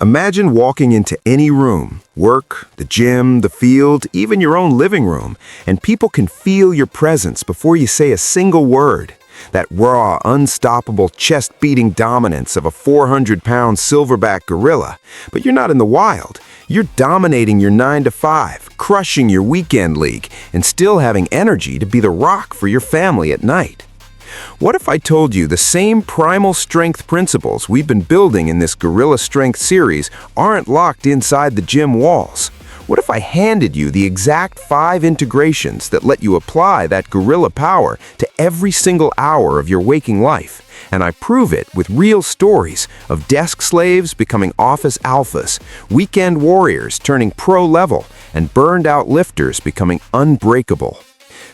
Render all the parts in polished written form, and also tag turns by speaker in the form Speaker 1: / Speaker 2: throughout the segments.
Speaker 1: Imagine walking into any room, work, the gym, the field, even your own living room, and people can feel your presence before you say a single word. That raw, unstoppable, chest-beating dominance of a 400-pound silverback gorilla. But you're not in the wild. You're dominating your 9-to-5, crushing your weekend league, and still having energy to be the rock for your family at night. What if I told you the same primal strength principles we've been building in this Gorilla Strength series aren't locked inside the gym walls? What if I handed you the exact 5 integrations that let you apply that gorilla power to every single hour of your waking life? And I prove it with real stories of desk slaves becoming office alphas, weekend warriors turning pro level, and burned out lifters becoming unbreakable.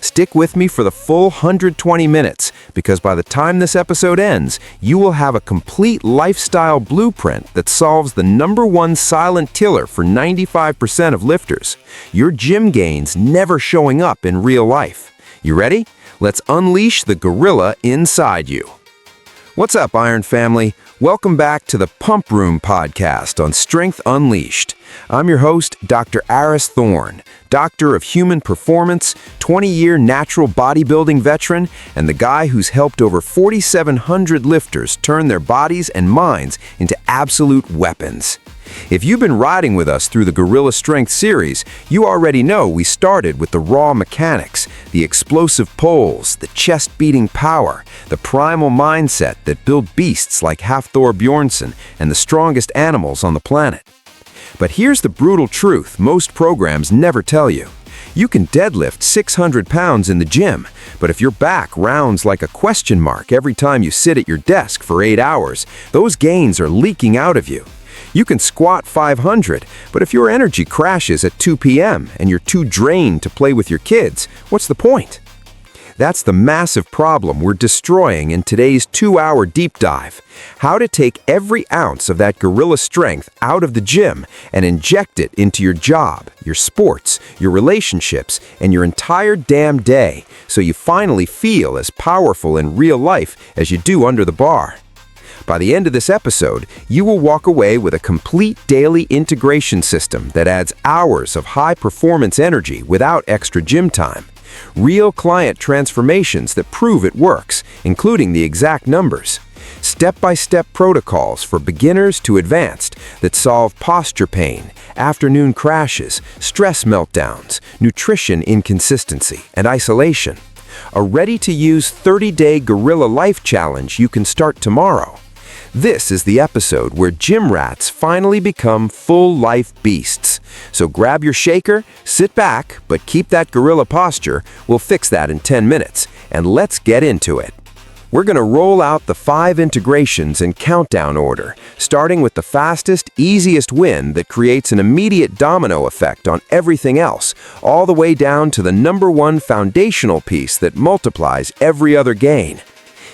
Speaker 1: Stick with me for the full 120 minutes, because by the time this episode ends, you will have a complete lifestyle blueprint that solves the #1 silent killer for 95% of lifters: your gym gains never showing up in real life. You ready? Let's unleash the gorilla inside you. What's up, Iron Family? Welcome back to the Pump Room podcast on Strength Unleashed. I'm your host, Dr. Aris Thorne, Doctor of Human Performance, 20-year natural bodybuilding veteran, and the guy who's helped over 4,700 lifters turn their bodies and minds into absolute weapons. If you've been riding with us through the Gorilla Strength series, you already know we started with the raw mechanics, the explosive pulls, the chest-beating power, the primal mindset that built beasts like Hafthor Bjornsson and the strongest animals on the planet. But here's the brutal truth most programs never tell you. You can deadlift 600 pounds in the gym, but if your back rounds like a question mark every time you sit at your desk for 8 hours, those gains are leaking out of you. You can squat 500, but if your energy crashes at 2 p.m. and you're too drained to play with your kids, what's the point? That's the massive problem we're destroying in today's 2-hour deep dive. How to take every ounce of that gorilla strength out of the gym and inject it into your job, your sports, your relationships, and your entire damn day, so you finally feel as powerful in real life as you do under the bar. By the end of this episode, you will walk away with a complete daily integration system that adds hours of high-performance energy without extra gym time. Real client transformations that prove it works, including the exact numbers. Step-by-step protocols for beginners to advanced that solve posture pain, afternoon crashes, stress meltdowns, nutrition inconsistency, and isolation. A ready-to-use 30-day Gorilla Life Challenge you can start tomorrow. This is the episode where gym rats finally become full-life beasts. So grab your shaker, sit back, but keep that gorilla posture. We'll fix that in 10 minutes, and let's get into it. We're going to roll out the 5 integrations in countdown order, starting with the fastest, easiest win that creates an immediate domino effect on everything else, all the way down to the #1 foundational piece that multiplies every other gain.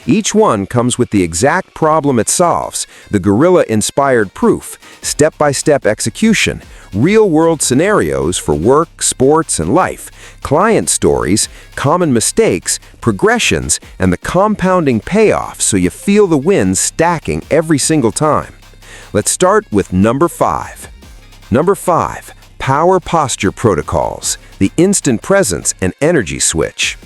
Speaker 1: Each one comes with the exact problem it solves, the gorilla-inspired proof, step-by-step execution, real-world scenarios for work, sports, and life, client stories, common mistakes, progressions, and the compounding payoff so you feel the wins stacking every single time. Let's start with number 5. Number 5, Power Posture Protocols, the instant presence and energy switch.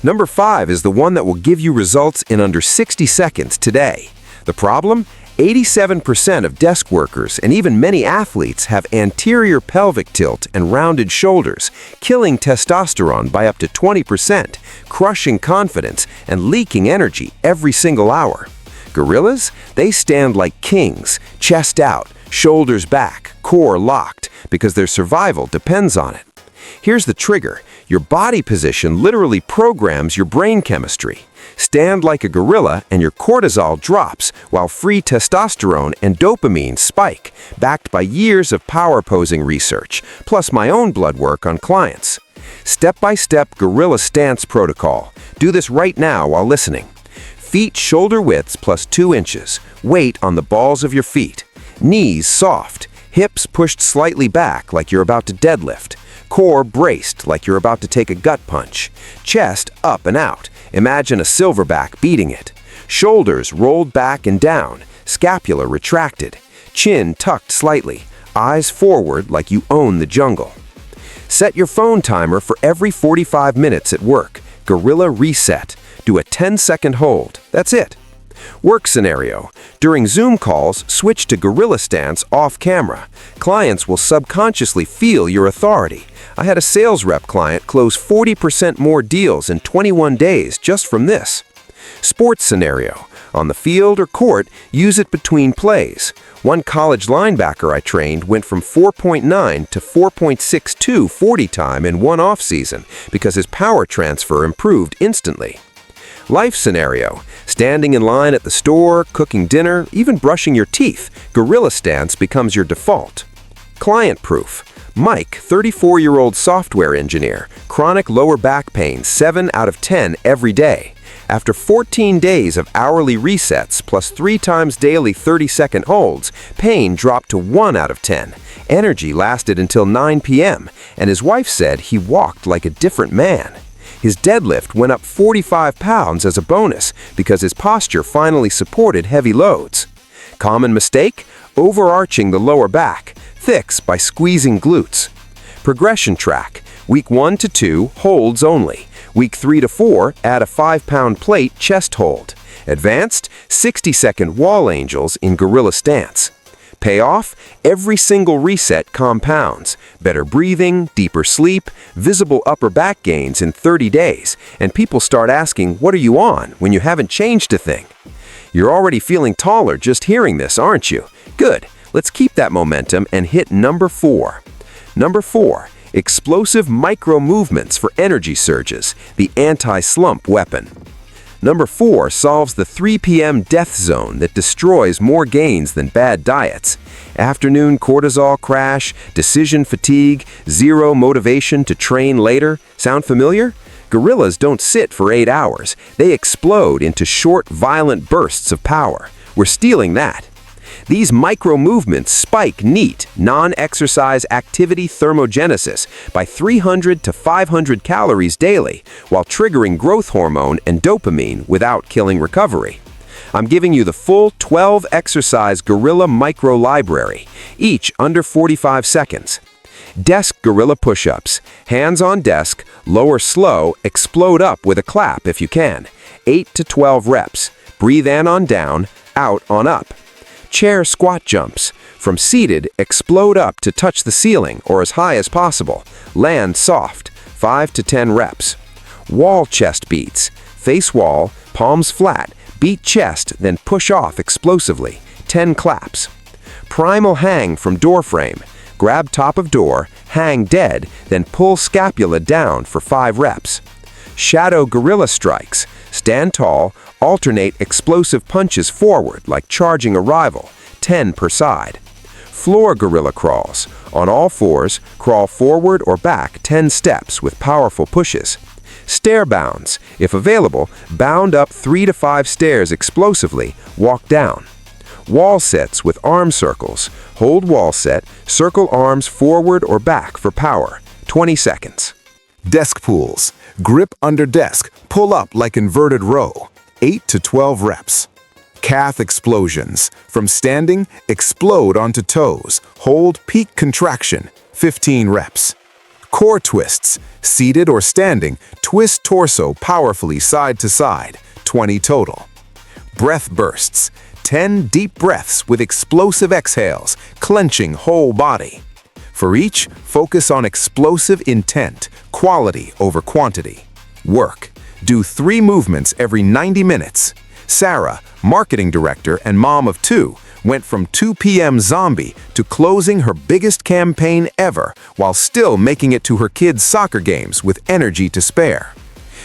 Speaker 1: Number 5 is the one that will give you results in under 60 seconds today. The problem? 87% of desk workers and even many athletes have anterior pelvic tilt and rounded shoulders, killing testosterone by up to 20%, crushing confidence, and leaking energy every single hour. Gorillas? They stand like kings, chest out, shoulders back, core locked, because their survival depends on it. Here's the trigger. Your body position literally programs your brain chemistry. Stand like a gorilla and your cortisol drops while free testosterone and dopamine spike, backed by years of power posing research, plus my own blood work on clients. Step-by-step gorilla stance protocol. Do this right now while listening. Feet shoulder widths plus 2 inches. Weight on the balls of your feet. Knees soft. Hips pushed slightly back like you're about to deadlift. Core braced like you're about to take a gut punch. Chest up and out. Imagine a silverback beating it. Shoulders rolled back and down. Scapula retracted. chin tucked slightly, eyes forward like you own the jungle. Set your phone timer for every 45 minutes at work. Gorilla reset. Do a 10-second hold. That's it. Work scenario. During Zoom calls, switch to gorilla stance off camera. Clients will subconsciously feel your authority. I had a sales rep client close 40% more deals in 21 days just from this. Sports scenario. On the field or court, use it between plays. One college linebacker I trained went from 4.9 to 4.62 40 time in one off-season because his power transfer improved instantly. Life scenario. Standing in line at the store, cooking dinner, even brushing your teeth, gorilla stance becomes your default. Client proof. Mike, 34-year-old software engineer, chronic lower back pain 7 out of 10 every day. After 14 days of hourly resets plus 3 times daily 30-second holds, pain dropped to 1 out of 10. Energy lasted until 9 p.m., and his wife said he walked like a different man. His deadlift went up 45 pounds as a bonus because his posture finally supported heavy loads. Common mistake? Overarching the lower back. Fix by squeezing glutes. Progression track. Week 1 to 2, holds only. Week 3 to 4, add a 5-pound plate chest hold. Advanced, 60-second wall angels in gorilla stance. Payoff? Every single reset compounds. Better breathing, deeper sleep, visible upper back gains in 30 days, and people start asking, what are you on, when you haven't changed a thing? You're already feeling taller just hearing this, aren't you? Good. Let's keep that momentum and hit number 4. Number 4. Explosive micro movements for energy surges, the anti-slump weapon. Number 4 solves the 3 p.m. death zone that destroys more gains than bad diets. Afternoon cortisol crash, decision fatigue, zero motivation to train later. Sound familiar? Gorillas don't sit for 8 hours. They explode into short, violent bursts of power. We're stealing that. These micro-movements spike NEAT, non-exercise activity thermogenesis, by 300 to 500 calories daily, while triggering growth hormone and dopamine without killing recovery. I'm giving you the full 12-exercise Gorilla Micro Library, each under 45 seconds. Desk gorilla push-ups. Hands on desk, lower slow, explode up with a clap if you can. 8 to 12 reps. Breathe in on down, out on up. Chair squat jumps. From seated, explode up to touch the ceiling or as high as possible. Land soft. 5 to 10 reps. Wall chest beats. Face wall, palms flat, beat chest, then push off explosively. 10 claps. Primal hang from door frame. Grab top of door, hang dead, then pull scapula down for 5 reps. Shadow gorilla strikes. Stand tall, alternate explosive punches forward like charging a rival, 10 per side. Floor gorilla crawls. On all fours, crawl forward or back 10 steps with powerful pushes. Stair bounds. If available, bound up 3 to 5 stairs explosively, walk down. Wall sets with arm circles. Hold wall set, circle arms forward or back for power, 20 seconds.
Speaker 2: Desk pulls. Grip under desk, pull up like inverted row, 8 to 12 reps. Calf explosions. From standing, explode onto toes, hold peak contraction, 15 reps. Core twists. Seated or standing, twist torso powerfully side to side, 20 total. Breath bursts. 10 deep breaths with explosive exhales, clenching whole body. For each, focus on explosive intent, quality over quantity. Work. Do 3 movements every 90 minutes. Sarah, marketing director and mom of 2, went from 2 p.m. zombie to closing her biggest campaign ever while still making it to her kids' soccer games with energy to spare.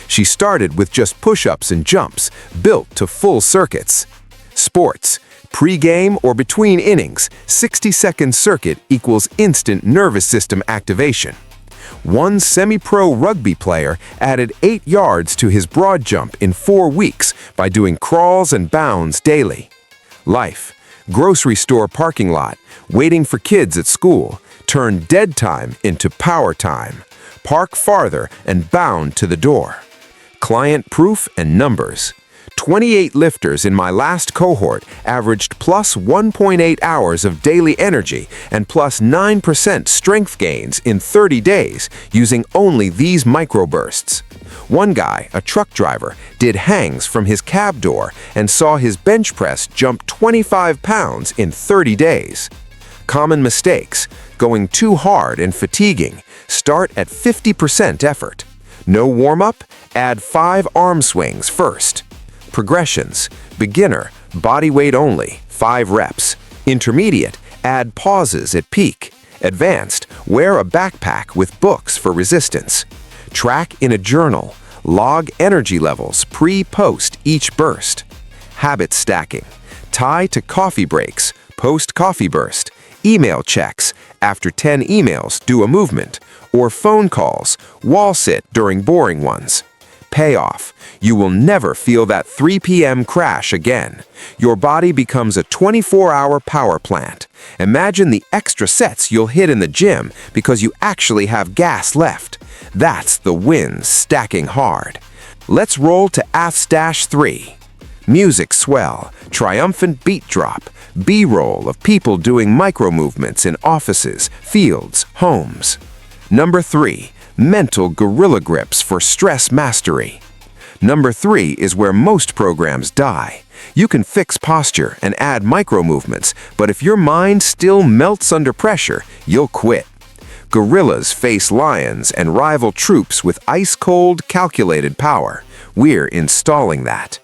Speaker 2: She started with just push-ups and jumps, built to full circuits. Sports. Pre-game or between innings, 60-second circuit equals instant nervous system activation. One semi-pro rugby player added 8 yards to his broad jump in 4 weeks by doing crawls and bounds daily. Life. Grocery store parking lot, waiting for kids at school, turn dead time into power time. Park farther and bound to the door. Client proof and numbers. 28 lifters in my last cohort averaged plus 1.8 hours of daily energy and plus 9% strength gains in 30 days using only these microbursts. One guy, a truck driver, did hangs from his cab door and saw his bench press jump 25 pounds in 30 days. Common mistakes: going too hard and fatiguing. Start at 50% effort. No warm-up? Add 5 arm swings first. Progressions: beginner, body weight only, 5 reps. Intermediate, add pauses at peak. Advanced, wear a backpack with books for resistance. Track in a journal. Log energy levels pre-post each burst. Habit stacking: tie to coffee breaks, post-coffee burst. Email checks: after 10 emails, do a movement. Or phone calls, wall sit during boring ones. Payoff: you will never feel that 3 p.m. crash again. Your body becomes a 24-hour power plant. Imagine the extra sets you'll hit in the gym because you actually have gas left. That's the wins stacking hard. Let's roll to AF-3. Music swell, triumphant beat drop, B-roll of people doing micro movements in offices, fields, homes. Number 3. Mental gorilla grips for stress mastery. Number 3 is where most programs die. You can fix posture and add micro movements, but if your mind still melts under pressure, you'll quit. Gorillas face lions and rival troops with ice-cold, calculated power. We're installing that.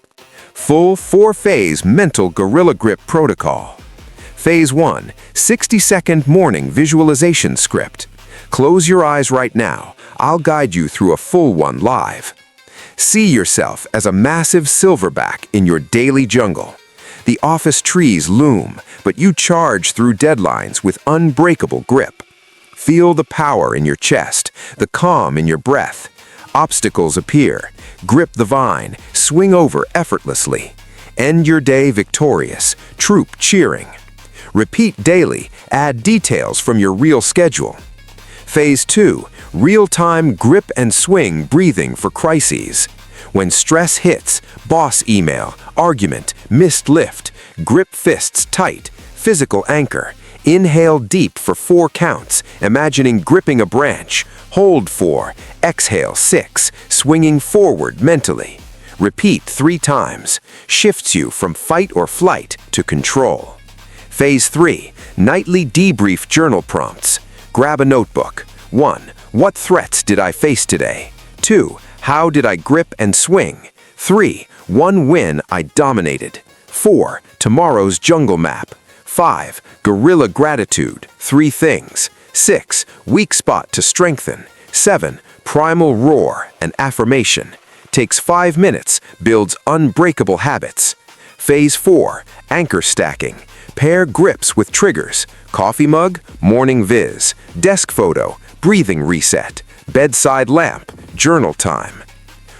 Speaker 2: Full 4-phase mental gorilla grip protocol. Phase 1, 60-second morning visualization script. Close your eyes right now. I'll guide you through a full one live. See yourself as a massive silverback in your daily jungle. The office trees loom, but you charge through deadlines with unbreakable grip. Feel the power in your chest, the calm in your breath. Obstacles appear. Grip the vine, swing over effortlessly. End your day victorious, troop cheering. Repeat daily, add details from your real schedule. Phase 2, real-time grip and swing breathing for crises. When stress hits, boss email, argument, missed lift, grip fists tight, physical anchor. Inhale deep for 4 counts, imagining gripping a branch. Hold 4, exhale 6, swinging forward mentally. Repeat 3 times. Shifts you from fight or flight to control. Phase 3, nightly debrief journal prompts. Grab a notebook. 1. What threats did I face today? 2. How did I grip and swing? 3. One win I dominated. 4. Tomorrow's jungle map. 5. Gorilla gratitude, 3 things. 6. Weak spot to strengthen. 7. Primal roar, an affirmation. Takes 5 minutes, builds unbreakable habits. Phase 4, anchor stacking. Pair grips with triggers. Coffee mug, morning viz. Desk photo, breathing reset. Bedside lamp, journal time.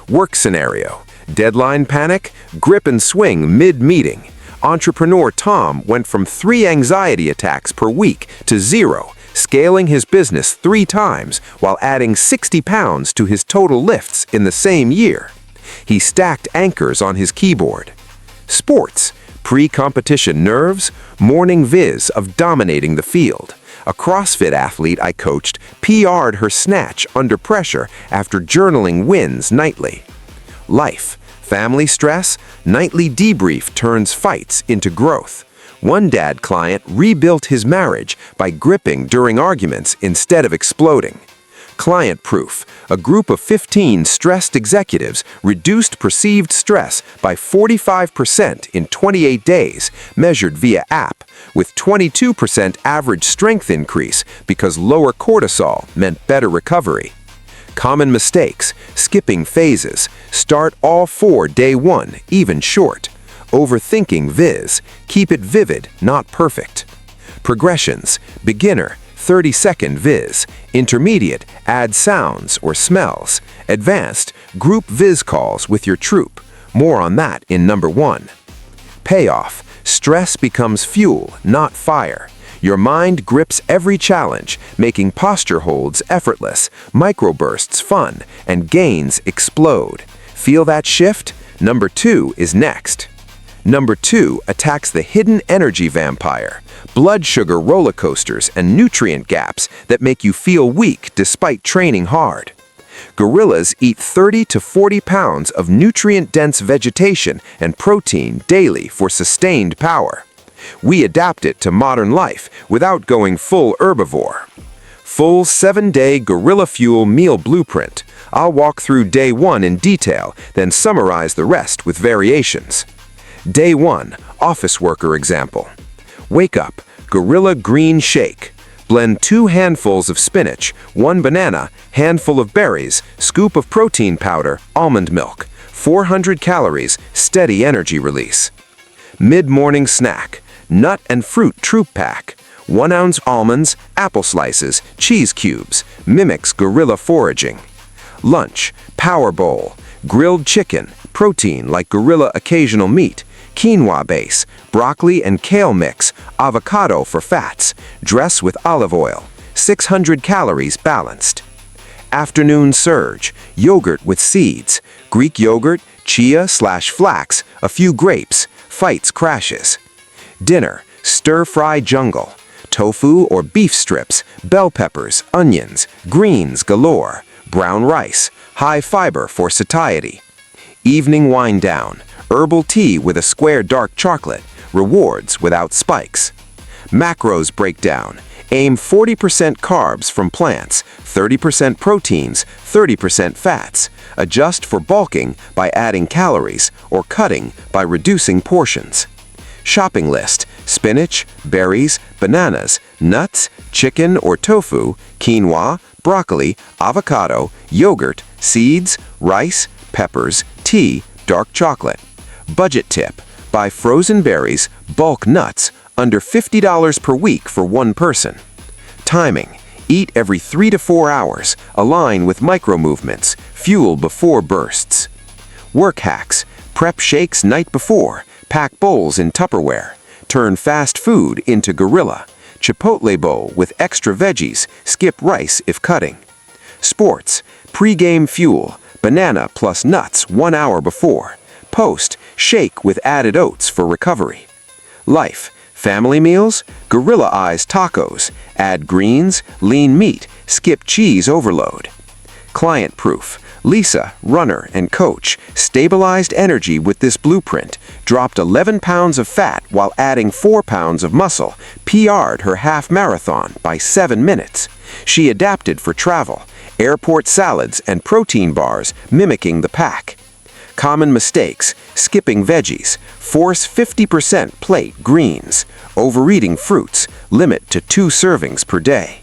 Speaker 2: Work scenario, deadline panic, grip and swing mid-meeting. Entrepreneur Tom went from 3 anxiety attacks per week to 0, scaling his business 3 times while adding 60 pounds to his total lifts in the same year. He stacked anchors on his keyboard. Sports, pre-competition nerves, morning viz of dominating the field. A CrossFit athlete I coached PR'd her snatch under pressure after journaling wins nightly. Life, family stress, nightly debrief turns fights into growth. One dad client rebuilt his marriage by gripping during arguments instead of exploding. Client proof, a group of 15 stressed executives reduced perceived stress by 45% in 28 days, measured via app, with 22% average strength increase because lower cortisol meant better recovery. Common mistakes, skipping phases, start all 4 day 1, even short. Overthinking viz, keep it vivid, not perfect. Progressions, beginner, 30-second viz. Intermediate, add sounds or smells. Advanced, group viz calls with your troop. More on that in number 1. Payoff, stress becomes fuel, not fire. Your mind grips every challenge, making posture holds effortless, microbursts fun, and gains explode. Feel that shift?
Speaker 1: Number 2 is next. Number 2 attacks the hidden energy vampire, blood sugar roller coasters and nutrient gaps that make you feel weak despite training hard. Gorillas eat 30 to 40 pounds of nutrient-dense vegetation and protein daily for sustained power. We adapt it to modern life without going full herbivore. Full 7-day Gorilla Fuel meal blueprint. I'll walk through day 1 in detail, then summarize the rest with variations. Day 1, office worker example. Wake up, Gorilla Green Shake. Blend 2 handfuls of spinach, 1 banana, handful of berries, scoop of protein powder, almond milk. 400 calories, steady energy release. Mid-morning snack. Nut and fruit troop pack. 1 ounce almonds, apple slices, cheese cubes. Mimics gorilla foraging. Lunch, power bowl. Grilled chicken, protein like gorilla occasional meat. Quinoa base, broccoli and kale mix, avocado for fats. Dress with olive oil. 600 calories balanced. Afternoon surge, yogurt with seeds. Greek yogurt, chia/flax, a few grapes. Fights crashes. Dinner, stir-fry jungle. Tofu or beef strips, bell peppers, onions, greens galore. Brown rice, high fiber for satiety. Evening wind down, herbal tea with a square dark chocolate, rewards without spikes. Macros breakdown, aim 40% carbs from plants, 30% proteins, 30% fats. Adjust for bulking by adding calories or cutting by reducing portions. Shopping list, spinach, berries, bananas, nuts, chicken or tofu, quinoa, broccoli, avocado, yogurt, seeds, rice, peppers, tea, dark chocolate. Budget tip, buy frozen berries, bulk nuts, under $50 per week for 1 person. Timing, eat every 3 to 4 hours, align with micro movements, fuel before bursts. Work hacks, prep shakes night before, pack bowls in Tupperware, turn fast food into gorilla. Chipotle bowl with extra veggies, skip rice if cutting. Sports, pre-game fuel, banana plus nuts 1 hour before. Post, shake with added oats for recovery. Life, family meals, gorilla eyes tacos, add greens, lean meat, skip cheese overload. Client proof, Lisa, runner and coach, stabilized energy with this blueprint, dropped 11 pounds of fat while adding 4 pounds of muscle, PR'd her half marathon by 7 minutes. She adapted for travel, airport salads and protein bars mimicking the pack. Common mistakes, skipping veggies, force 50% plate greens, overeating fruits, limit to 2 servings per day.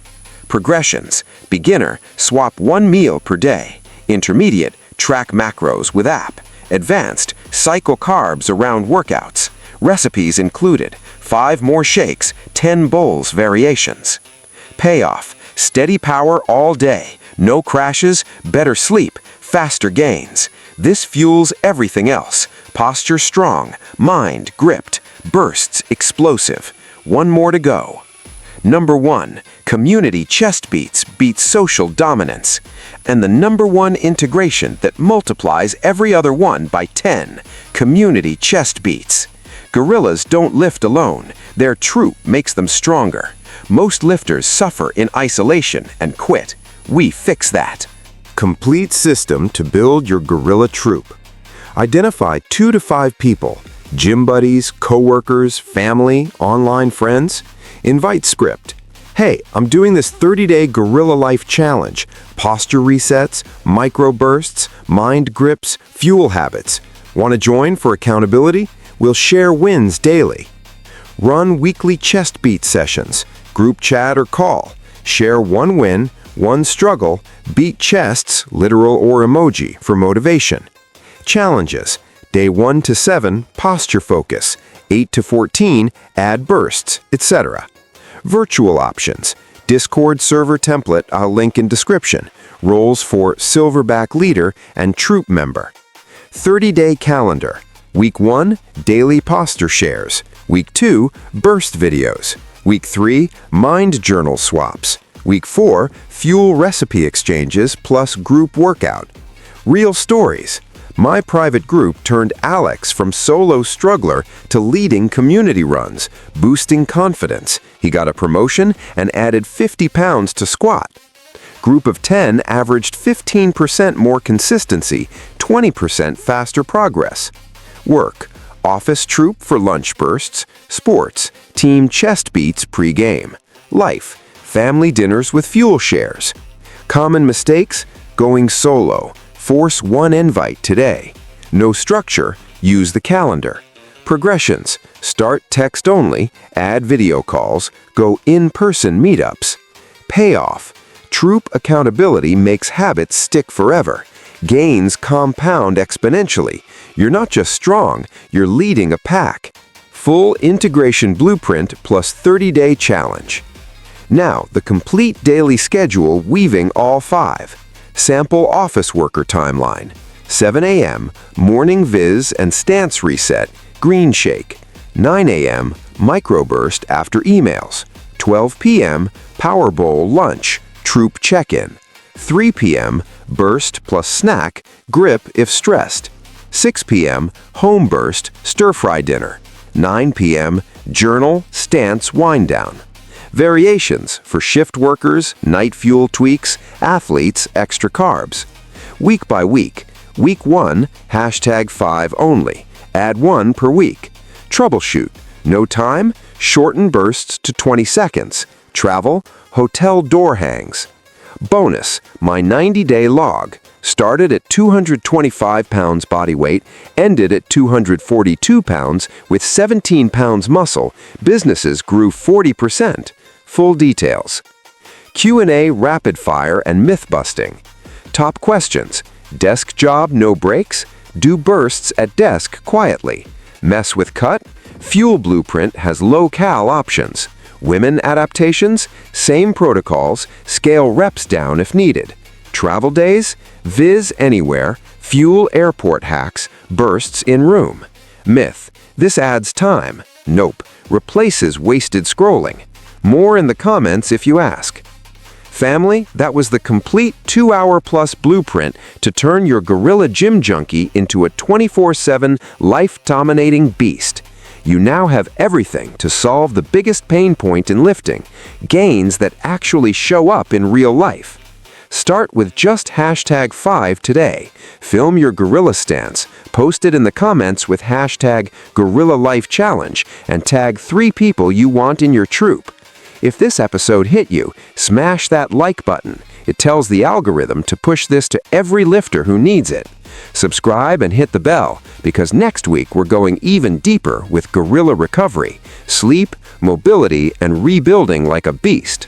Speaker 1: Progressions, beginner, swap 1 meal per day. Intermediate, track macros with app. Advanced, cycle carbs around workouts. Recipes included, 5 more shakes, 10 bowls variations. Payoff, steady power all day, no crashes, better sleep, faster gains. This fuels everything else. Posture strong, mind gripped, bursts explosive. 1 more to go. Number 1, community chest beats beats social dominance. And the number 1 integration that multiplies every other one by 10, community chest beats. Gorillas don't lift alone. Their troop makes them stronger. Most lifters suffer in isolation and quit. We fix that.
Speaker 2: Complete system to build your gorilla troop. Identify 2 to 5 people, gym buddies, coworkers, family, online friends. Invite script. Hey, I'm doing this 30-day Gorilla Life Challenge. Posture resets, micro bursts, mind grips, fuel habits. Want to join for accountability? We'll share wins daily. Run weekly chest beat sessions, group chat or call. Share 1 win, 1 struggle, beat chests, literal or emoji, for motivation. Challenges. Day 1 to 7, posture focus. 8 to 14, add bursts, etc. Virtual options. Discord server template I'll link in description. Roles for silverback leader and troop member. 30-day calendar. Week 1, daily posture shares. Week 2, burst videos. Week 3, mind journal swaps. Week 4, fuel recipe exchanges plus group workout. Real stories.
Speaker 1: My private group turned Alex from solo struggler to leading community runs, boosting confidence. He got a promotion and added 50 pounds to squat. Group of 10 averaged 15% more consistency, 20% faster progress. Work: office troop for lunch bursts, sports, team chest beats pre-game. Life: family dinners with fuel shares. Common mistakes: going solo. Force one invite today. No structure, use the calendar. Progressions: start text only, add video calls, go in-person meetups. Payoff: troop accountability makes habits stick forever. Gains compound exponentially. You're not just strong, you're leading a pack. Full integration blueprint plus 30-day challenge. Now, the complete daily schedule weaving all 5. Sample office worker timeline. 7 a.m., morning viz and stance reset, green shake. 9 a.m., microburst after emails. 12 p.m., power bowl lunch, troop check-in. 3 p.m., burst plus snack, grip if stressed. 6 p.m., home burst, stir-fry dinner. 9 p.m., journal, stance, wind down. Variations for shift workers, night fuel tweaks, athletes, extra carbs. Week by week. Week 1, #5 only. Add 1 per week. Troubleshoot. No time? Shorten bursts to 20 seconds. Travel? Hotel door hangs. Bonus: my 90-day log. Started at 225 pounds body weight, ended at 242 pounds with 17 pounds muscle. Businesses grew 40%. Full details. Q&A rapid fire and myth busting. Top questions: desk job no breaks? Do bursts at desk quietly? Mess with cut? Fuel Blueprint has low-cal options. Women adaptations? Same protocols, scale reps down if needed. Travel days? Viz anywhere, fuel airport hacks, bursts in room. Myth: this adds time. Nope, replaces wasted scrolling. More in the comments if you ask. Family, that was the complete 2-hour-plus blueprint to turn your gorilla gym junkie into a 24/7 life-dominating beast. You now have everything to solve the biggest pain point in lifting, gains that actually show up in real life. Start with just #5 today. Film your gorilla stance, post it in the comments with #GorillaLifeChallenge, and tag 3 people you want in your troop. If this episode hit you, smash that like button. It tells the algorithm to push this to every lifter who needs it. Subscribe and hit the bell, because next week we're going even deeper with gorilla recovery, sleep, mobility, and rebuilding like a beast.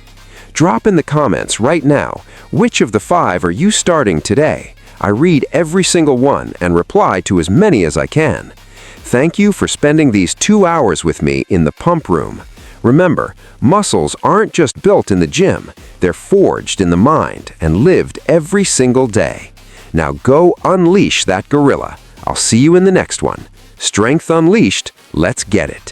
Speaker 1: Drop in the comments right now, which of the 5 are you starting today? I read every single one and reply to as many as I can. Thank you for spending these 2 hours with me in the pump room. Remember, muscles aren't just built in the gym, they're forged in the mind and lived every single day. Now go unleash that gorilla. I'll see you in the next one. Strength Unleashed, let's get it.